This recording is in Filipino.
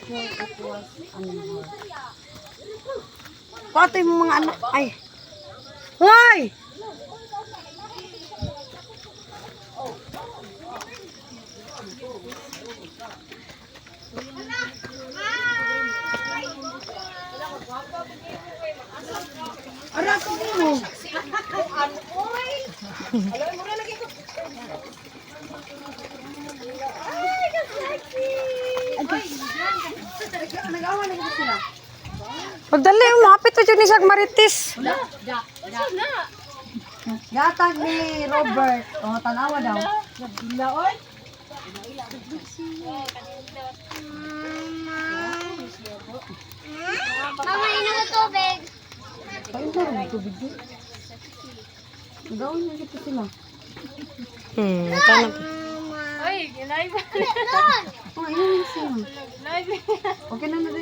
It was pati yung mga anak. Ay. Hoy! Arak ko mo. Pagdali, umapit ito ni Sag Marites. Gatag ni Robert. O, tanawa daw. Bilaon? Mama, inom ng tubig. Kain na rin tubig din. Gawin na dito sila. Tanong. Ay, ginay ba? Oh, inumin sila. Okay na na rin.